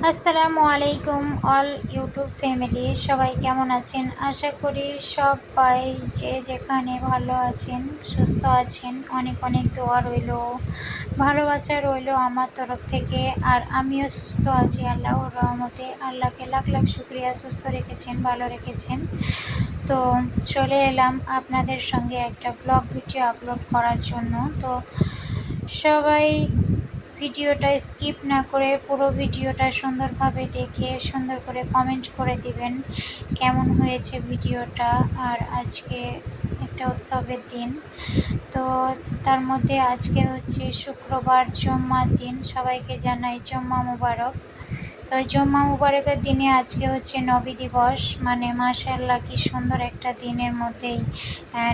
আসসালামু আলাইকুম all YouTube family, সবাই কেমন আছেন? আশা করি সবাই যে যেখানে ভালো আছেন, সুস্থ আছেন। অনেক অনেক দোয়া রইল, ভালোবাসা রইল আমার তরফ থেকে। আর আমিও সুস্থ আছি আল্লাহর রহমতে। আল্লাহকে লাখ লাখ শুকরিয়া, সুস্থ রেখেছেন, ভালো রেখেছেন। তো চলে এলাম আপনাদের সঙ্গে একটা ব্লগ ভিডিও আপলোড করার জন্য। তো সবাই ভিডিওটা স্কিপ না করে পুরো ভিডিওটা সুন্দরভাবে দেখে সুন্দর করে কমেন্ট করে দিবেন কেমন হয়েছে ভিডিওটা। আর আজকে একটা উৎসবের দিন, তো তার মধ্যে আজকে হচ্ছে শুক্রবার, জুম্মার দিন। সবাইকে জানাই জুম্মা মুবারক। তো জুম্মা মুবারকের দিনে আজকে হচ্ছে নবী দিবস, মানে মাশাআল্লাহ কি সুন্দর একটা দিনের মধ্যেই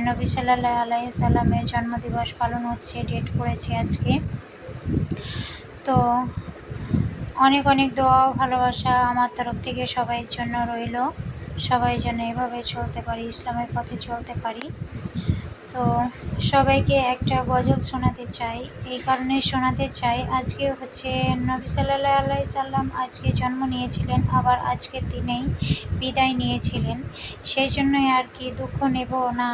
নবী সাল্লাল্লাহু আলাইহি সাল্লামের জন্মদিবস পালন হচ্ছে, ডেট করেছে আজকে। তো অনেক অনেক দোয়া ভালোবাসা আমার তরফ থেকে সবাই জন্য রইল। সবাই যেন এভাবে চলতে পারি, ইসলামের পথে চলতে পারি। তো সবাইকে একটা গজল শোনাতে চাই, এই কারণে শোনাতে চাই আজকে হচ্ছে নবী সাল্লাল্লাহু আলাইহি সাল্লাম আজকে জন্ম নিয়েছিলেন, আবার আজকের দিনেই বিদায় নিয়েছিলেন। সেই জন্যই আর কি দুঃখ নেব না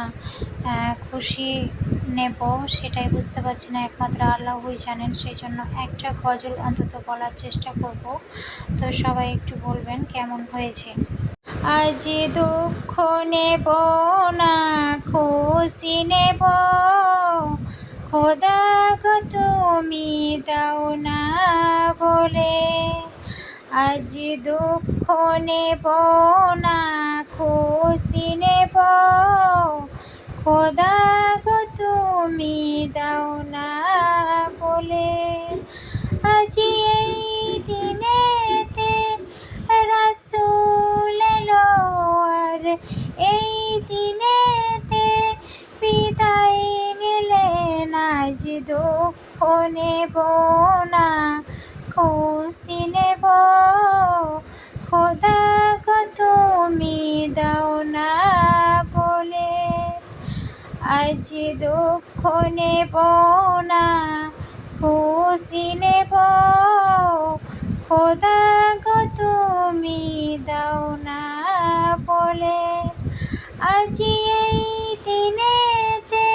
খুশি নেব সেটাই বুঝতে পারছি না, একমাত্র আল্লাহই জানেন। সেই জন্য একটা গজল অন্তত বলার চেষ্টা করব। তো সবাই একটু বলবেন কেমন হয়েছে। আজ দুঃখ নেব না খুশি নেব, খোদা গো তুমি দাও না বলে। আজ দুঃখ নেব না খুশি নেব, খোদা গো তুমি দাও না বলে। আজি এই দিনেতে রাসূল এলো, আর এই দিনেতে বিদায় নিলেন। আজ দুঃখ নেব না খুশি নেব, খোদা গো তুমি দাও না বলে। আজ দুঃখ নেব না খুশি নেব, খোদা গো তুমি দাও না বলে। আজি এই দিনেতে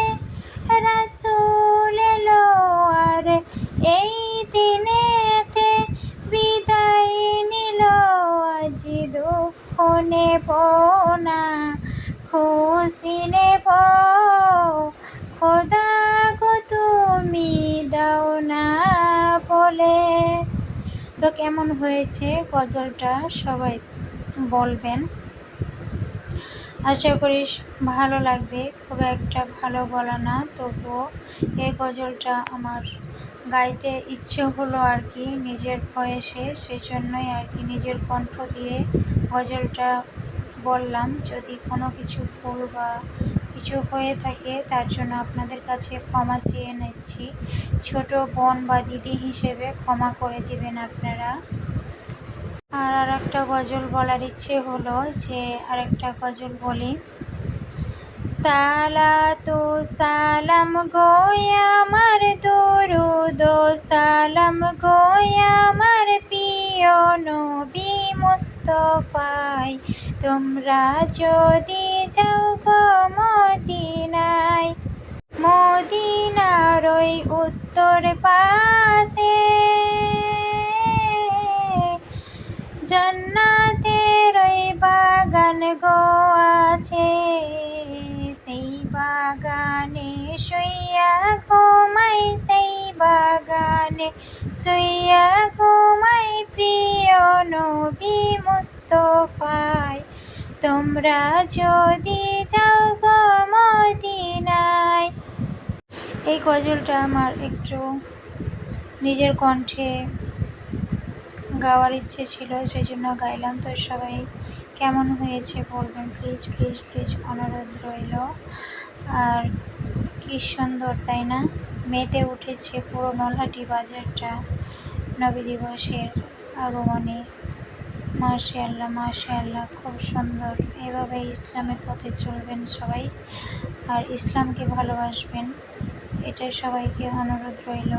রাসূল এলো, আর এই দিনেতে বিদায় নিল। আজ দুঃখ নেব না খুশি নেব, খোদা গো তুমি দাও না বলে। তো কেমন হয়েছে গজলটা সবাই বলবেন, আশা করি ভালো লাগবে। খুব একটা ভালো বলা না, তবুও এই গজলটা আমার গাইতে ইচ্ছে হলো আর কি নিজের ভয়েসে। সেই জন্যই আর কি নিজের কণ্ঠ দিয়ে গজলটা বললাম। যদি কোনো কিছু ভুল বা কিছু হয়ে থাকে তার জন্য আপনাদের কাছে ক্ষমা চেয়ে নিচ্ছি। ছোট বোন বা দিদি হিসেবে ক্ষমা করে দিবেন আপনারা। আর একটা গজল বলার ইচ্ছে হলো, যে আরেকটা গজল বলি। সালাতু সালাম গোয়া আমার দরুদ সালাম গোয়া আমার প্রিয় নবী মুস্তাফায়। তোমরা যদি যাও গো মদিনায়, মদিনার ওই উত্তর পাশে জান্নাতের ওই বাগান গো আছে। সেই বাগানে শুইয়া ঘুমাই, সেই বাগানে শুইয়া ঘুমাই প্রিয় নবী মুস্তাফায়। তোমরা যদি যাও গো মদিনায়। এই গজলটা আমার একটু নিজের কণ্ঠে গাওয়ার ইচ্ছে ছিল, সেই জন্য গাইলাম। তো সবাই কেমন হয়েছে বলবেন প্লিজ প্লিজ প্লিজ, অনুরোধ রইল। আর কি সুন্দর তাই না, মেতে উঠেছে পুরো নলহাটি বাজারটা নবী দিবসের আগমনে। মাশাআল্লাহ মাশাআল্লাহ, খুব সুন্দর। এভাবে ইসলামের পথে চলবেন সবাই, আর ইসলামকে ভালোবাসবেন, এটাই সবাইকে অনুরোধ রইল।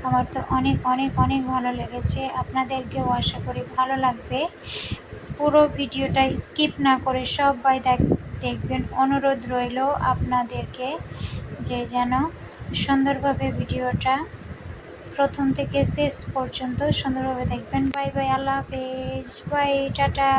আমার তো অনেক অনেক অনেক ভালো লেগেছে, আপনাদেরকেও আশা করি ভালো লাগবে। পুরো ভিডিওটা স্কিপ না করে সবাই দেখবেন, অনুরোধ রইল আপনাদেরকে যে যেন সুন্দরভাবে ভিডিওটা প্রথম থেকে শেষ পর্যন্ত সুন্দরভাবে দেখবেন। বাই বাই, আল্লাহ হাফেজ, বাই, টাটা।